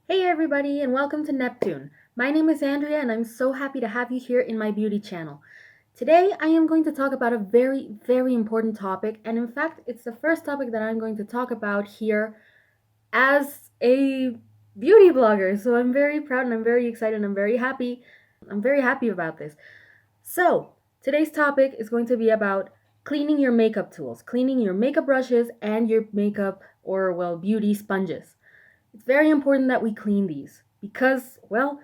Hey everybody, and welcome to Neptune. My name is Andrea, and I'm so happy to have you here in my beauty channel. Today, I am going to talk about a very important topic, and in fact, it's the first topic that I'm going to talk about here as a beauty blogger. So I'm very proud and I'm very excited and I'm very happy. I'm very happy about this. So, today's topic is going to be about cleaning your makeup tools, cleaning your makeup brushes and your makeup or, well, beauty sponges. It's very important that we clean these because, well,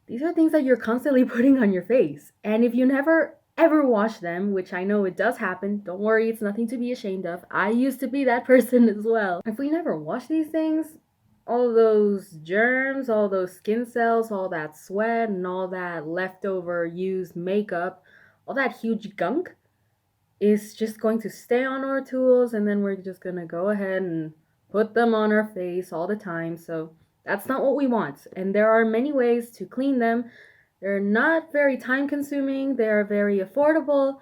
these are things that you're constantly putting on your face. And if you never ever wash them, which I know it does happen, don't worry, it's nothing to be ashamed of. I used to be that person as well. If we never wash these things, all those germs, all those skin cells, all that sweat, and all that leftover used makeup, all that huge gunk is just going to stay on our tools, and then we're just going to go ahead and put them on our face all the time. So that's not what we want. And there are many ways to clean them. They're not very time consuming, they are very affordable.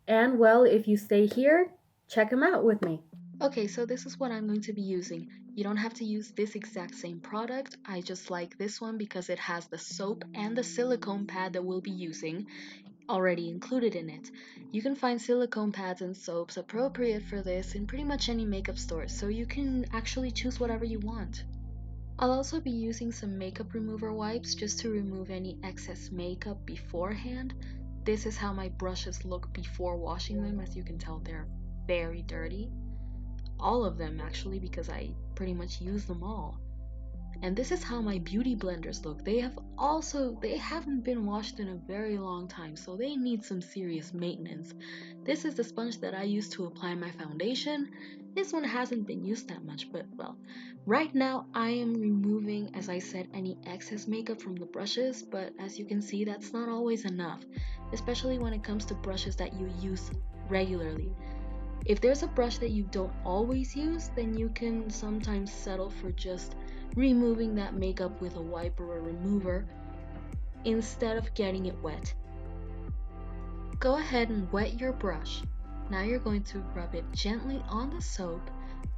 And well, if you stay here, check them out with me. Okay, so this is what I'm going to be using. You don't have to use this exact same product. I just like this one because it has the soap and the silicone pad that we'll be using already included in it. You can find silicone pads and soaps appropriate for this in pretty much any makeup store, so you can actually choose whatever you want. I'll also be using some makeup remover wipes just to remove any excess makeup beforehand. This is how my brushes look before washing them. As you can tell, they're very dirty. All of them actually, because I pretty much use them all. And this is how my beauty blenders look. They haven't been washed in a very long time, so they need some serious maintenance. This is the sponge that I use to apply my foundation. This one hasn't been used that much, but well, right now I am removing, as I said, any excess makeup from the brushes, but as you can see, that's not always enough, especially when it comes to brushes that you use regularly. If there's a brush that you don't always use, then you can sometimes settle for just removing that makeup with a wipe or a remover instead of getting it wet. Go ahead and wet your brush. Now you're going to rub it gently on the soap,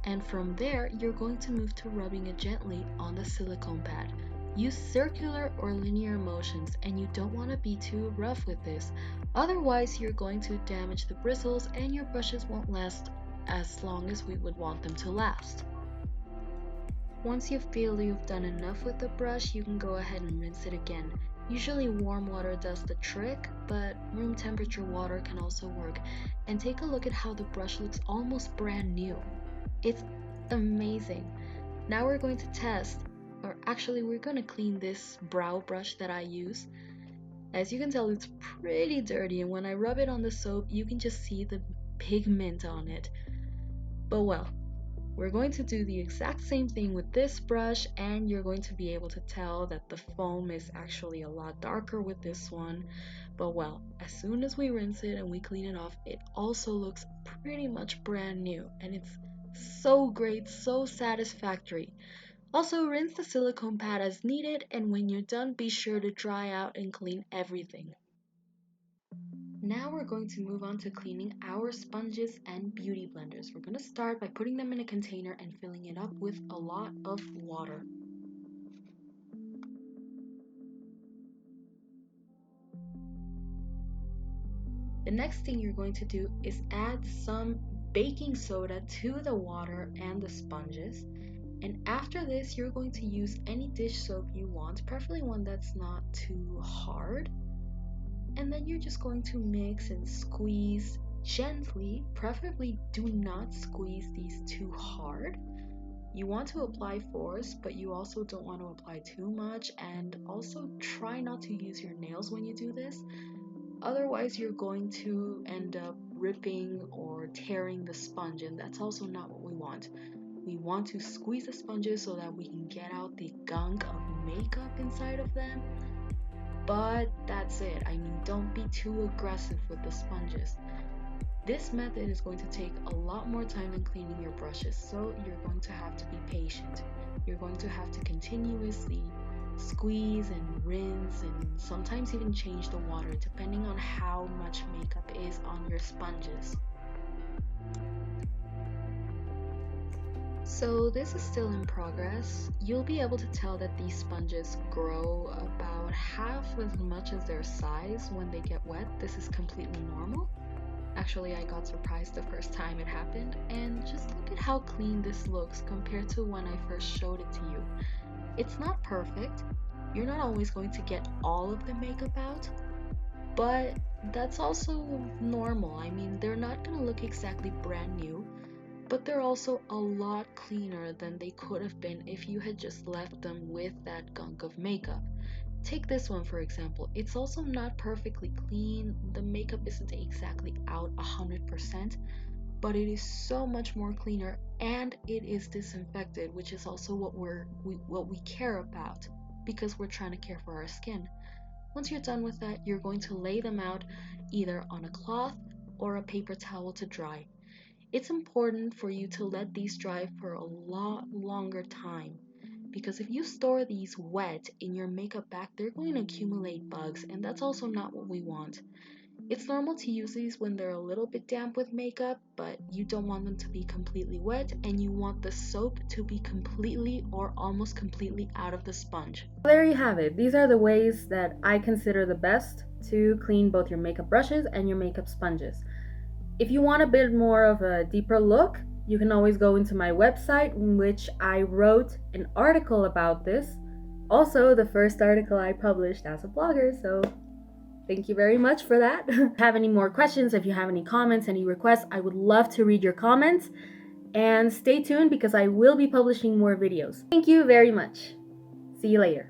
and from there you're going to move to rubbing it gently on the silicone pad. Use circular or linear motions, and you don't want to be too rough with this, otherwise you're going to damage the bristles and your brushes won't last as long as we would want them to last. Once you feel you've done enough with the brush, you can go ahead and rinse it again. Usually warm water does the trick, but room temperature water can also work. And take a look at how the brush looks almost brand new. It's amazing. Now we're going to test, or actually we're going to clean this brow brush that I use. As you can tell, it's pretty dirty, and when I rub it on the soap, you can just see the pigment on it. But well, we're going to do the exact same thing with this brush, and you're going to be able to tell that the foam is actually a lot darker with this one. But well, as soon as we rinse it and we clean it off, it also looks pretty much brand new, and it's so great, so satisfactory. Also, rinse the silicone pad as needed, and when you're done, be sure to dry out and clean everything. Now we're going to move on to cleaning our sponges and beauty blenders. We're going to start by putting them in a container and filling it up with a lot of water. The next thing you're going to do is add some baking soda to the water and the sponges. And after this, you're going to use any dish soap you want, preferably one that's not too hard. And then you're just going to mix and squeeze gently. Preferably do not squeeze these too hard. You want to apply force, but you also don't want to apply too much, and also try not to use your nails when you do this. Otherwise, you're going to end up ripping or tearing the sponge, and that's also not what we want. We want to squeeze the sponges so that we can get out the gunk of makeup inside of them. But that's it. I mean, don't be too aggressive with the sponges. This method is going to take a lot more time than cleaning your brushes, so you're going to have to be patient. You're going to have to continuously squeeze and rinse and sometimes even change the water depending on how much makeup is on your sponges. So this is still in progress. You'll be able to tell that these sponges grow about half as much as their size when they get wet. This is completely normal. Actually, I got surprised the first time it happened, and just look at how clean this looks compared to when I first showed it to you. It's not perfect. You're not always going to get all of the makeup out, but that's also normal. I mean, they're not gonna look exactly brand new, but they're also a lot cleaner than they could have been if you had just left them with that gunk of makeup. Take this one for example. It's also not perfectly clean. The makeup isn't exactly out 100%, but it is so much more cleaner and it is disinfected, which is also what we care about because we're trying to care for our skin. Once you're done with that, you're going to lay them out either on a cloth or a paper towel to dry. It's important for you to let these dry for a lot longer time because if you store these wet in your makeup bag, they're going to accumulate bugs, and that's also not what we want. It's normal to use these when they're a little bit damp with makeup, but you don't want them to be completely wet, and you want the soap to be completely or almost completely out of the sponge. There you have it. These are the ways that I consider the best to clean both your makeup brushes and your makeup sponges. If you want a bit more of a deeper look, you can always go into my website, in which I wrote an article about this. Also, the first article I published as a blogger, so thank you very much for that. If you have any more questions, if you have any comments, any requests, I would love to read your comments. And stay tuned because I will be publishing more videos. Thank you very much. See you later.